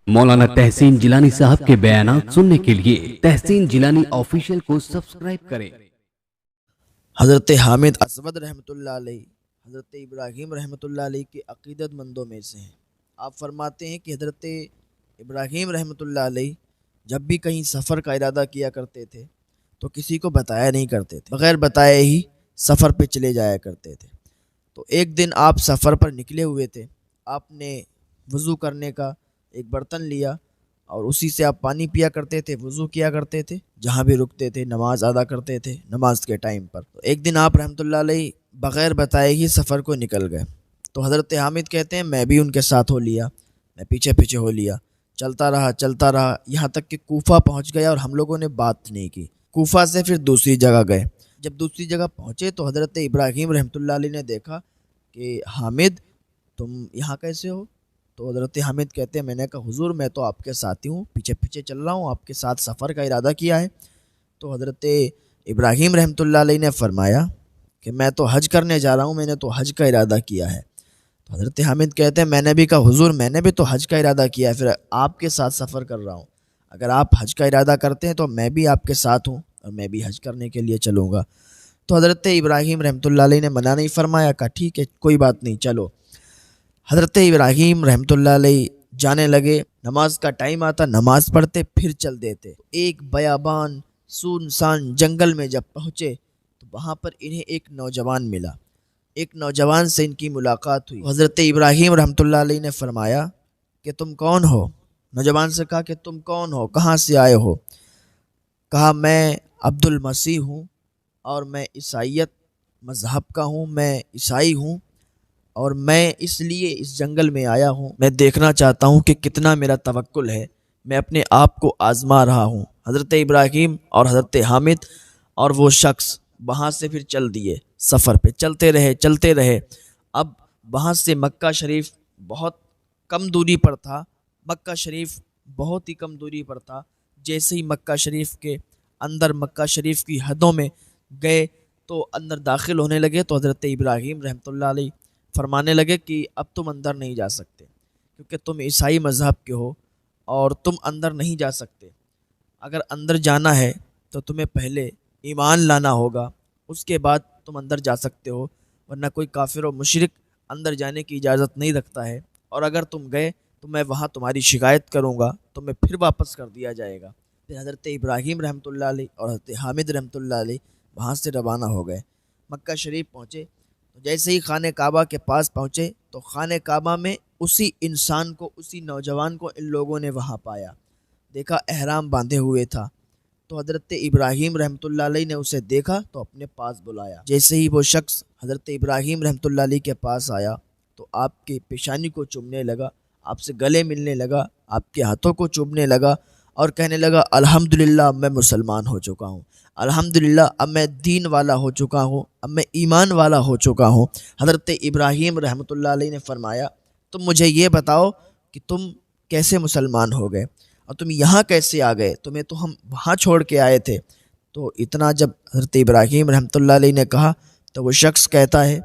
मौलाना तहसीन जिलानी साहब के बयानात सुनने के लिए तहसीन जिलानी ऑफिशियल को सब्सक्राइब करें। हज़रत हामिद असवद रहमतुल्लाह अलैह हज़रत इब्राहीम रहमतुल्लाह अलैह के अक़ीदतमंदों में से हैं। आप फरमाते हैं कि हज़रत इब्राहीम रहमतुल्लाह अलैह जब भी कहीं सफ़र का इरादा किया करते थे तो किसी को बताया नहीं करते थे, बग़ैर बताए ही सफ़र पे चले जाया करते थे। तो एक दिन आप सफ़र पर निकले हुए थे, आपने वज़ू करने का एक बर्तन लिया और उसी से आप पानी पिया करते थे, वज़ू किया करते थे, जहाँ भी रुकते थे नमाज अदा करते थे नमाज के टाइम पर। तो एक दिन आप रहमतुल्लाह अलैह बग़ैर बताए ही सफ़र को निकल गए। तो हज़रत हामिद कहते हैं मैं भी उनके साथ हो लिया, मैं पीछे पीछे हो लिया, चलता रहा यहाँ तक कि कूफा पहुँच गया और हम लोगों ने बात नहीं की। कूफा से फिर दूसरी जगह गए। जब दूसरी जगह पहुँचे तो हज़रत इब्राहीम रहमतुल्लाह अलैह ने देखा कि हामिद तुम यहाँ कैसे हो? तो हज़रत हामिद कहते हैं मैंने कहा हुज़ूर मैं तो आपके साथ ही हूँ, पीछे पीछे चल रहा हूँ, आपके साथ सफ़र का इरादा किया है। तो हज़रत इब्राहीम रहमतुल्लाह अलैह ने फरमाया कि मैं तो हज करने जा रहा हूँ, मैंने तो हज का इरादा किया है। तो हज़रत हामिद कहते हैं मैंने भी कहा हुज़ूर मैंने भी तो हज का इरादा किया है, फिर आपके साथ सफ़र कर रहा हूँ। अगर आप हज का इरादा करते हैं तो मैं भी आपके साथ हूँ और मैं भी हज करने के लिए चलूँगा। तो हज़रत इब्राहीम रहमतुल्लाह अलैह ने मना नहीं फरमाया, कहा ठीक है कोई बात नहीं चलो। हज़रत इब्राहीम रहमतुल्लाह अलैह जाने लगे। नमाज का टाइम आता, नमाज पढ़ते फिर चल देते। एक बयाबान सुनसान जंगल में जब पहुँचे तो वहाँ पर इन्हें एक नौजवान मिला। एक नौजवान से इनकी मुलाकात हुई। हज़रत इब्राहीम रहमतुल्लाह अलैह ने फरमाया कि तुम कौन हो? नौजवान से कहा कि तुम कौन हो, कहाँ से आए हो? कहा मैं अब्दुल मसीह हूँ और मैं ईसाईयत मज़हब का हूँ, मैं ईसाई हूँ और मैं इसलिए इस जंगल में आया हूँ, मैं देखना चाहता हूँ कि कितना मेरा तवक्कुल है, मैं अपने आप को आज़मा रहा हूँ। हज़रत इब्राहीम और हज़रत हामिद और वो शख्स वहाँ से फिर चल दिए, सफ़र पे चलते रहे। अब वहाँ से मक्का शरीफ बहुत कम दूरी पर था, मक्का शरीफ बहुत ही कम दूरी पर था। जैसे ही मक्का शरीफ के अंदर, मक्का शरीफ की हदों में गए तो अंदर दाखिल होने लगे तो हज़रत इब्राहीम रहमतुल्लाह अलैह फरमाने लगे कि अब तुम अंदर नहीं जा सकते क्योंकि तुम ईसाई मज़हब के हो और तुम अंदर नहीं जा सकते। अगर अंदर जाना है तो तुम्हें पहले ईमान लाना होगा, उसके बाद तुम अंदर जा सकते हो, वरना कोई काफिर और मुशरिक अंदर जाने की इजाज़त नहीं रखता है। और अगर तुम गए तो मैं वहाँ तुम्हारी शिकायत करूँगा, तुम्हें फिर वापस कर दिया जाएगा। फिर हज़रत इब्राहीम रहमतुल्लाह अलैह और हज़रत हामिद रहमतुल्लाह अलैह वहाँ से रवाना हो गए। मक्का शरीफ पहुँचे तो जैसे ही खाने काबा के पास पहुँचे तो खाने काबा में उसी इंसान को, उसी नौजवान को इन लोगों ने वहाँ पाया। देखा अहराम बांधे हुए था। तो हज़रत इब्राहीम रहमतुल्लाह अलैह ने उसे देखा तो अपने पास बुलाया। जैसे ही वो शख्स हज़रत इब्राहीम रहमतुल्लाह अलैह के पास आया तो आपकी पेशानी को चूमने लगा, आपसे गले मिलने लगा, आपके हाथों को चूमने लगा और कहने लगा अल्हम्दुलिल्लाह मैं मुसलमान हो चुका हूँ, अल्हम्दुलिल्लाह अब मैं दीन वाला हो चुका हूँ, अब मैं ईमान वाला हो चुका हूँ। हज़रत इब्राहीम रहमतुल्लाह अलैह ने फरमाया तुम मुझे ये बताओ कि तुम कैसे मुसलमान हो गए और तुम यहाँ कैसे आ गए, तुम्हें तो हम वहाँ छोड़ के आए थे। तो इतना जब हज़रत इब्राहीम रहमतुल्लाह अलैह ने कहा तो वो शख्स कहता है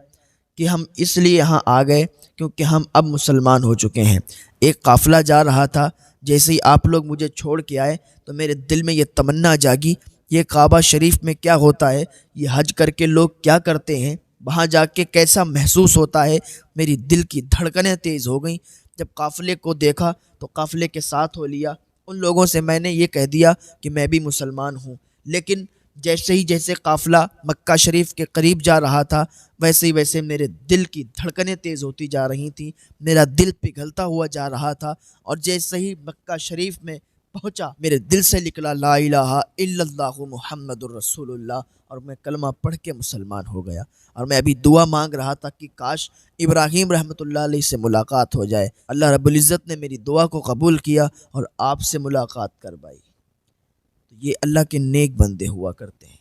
कि हम इसलिए यहाँ आ गए क्योंकि हम अब मुसलमान हो चुके हैं। एक काफ़िला जा रहा था, जैसे ही आप लोग मुझे छोड़ के आए तो मेरे दिल में ये तमन्ना जागी, ये काबा शरीफ में क्या होता है, ये हज करके लोग क्या करते हैं, वहाँ जाके कैसा महसूस होता है। मेरी दिल की धड़कनें तेज़ हो गईं। जब काफ़िले को देखा तो काफ़िले के साथ हो लिया। उन लोगों से मैंने ये कह दिया कि मैं भी मुसलमान हूँ। लेकिन जैसे काफ़िला मक्का शरीफ के करीब जा रहा था वैसे मेरे दिल की धड़कनें तेज़ होती जा रही थी, मेरा दिल पिघलता हुआ जा रहा था। और जैसे ही मक्का शरीफ में पहुँचा मेरे दिल से निकला ला इलाहा इल्लल्लाहु मुहम्मदुर रसूलुल्लाह और मैं कलमा पढ़ के मुसलमान हो गया। और मैं अभी दुआ मांग रहा था कि काश इब्राहीम रहमतुल्लाह अलैह से मुलाकात हो जाए। अल्लाह रब्बुल इज़्ज़त ने मेरी दुआ को कबूल किया और आपसे मुलाकात करवाई। तो ये अल्लाह के नेक बंदे हुआ करते हैं।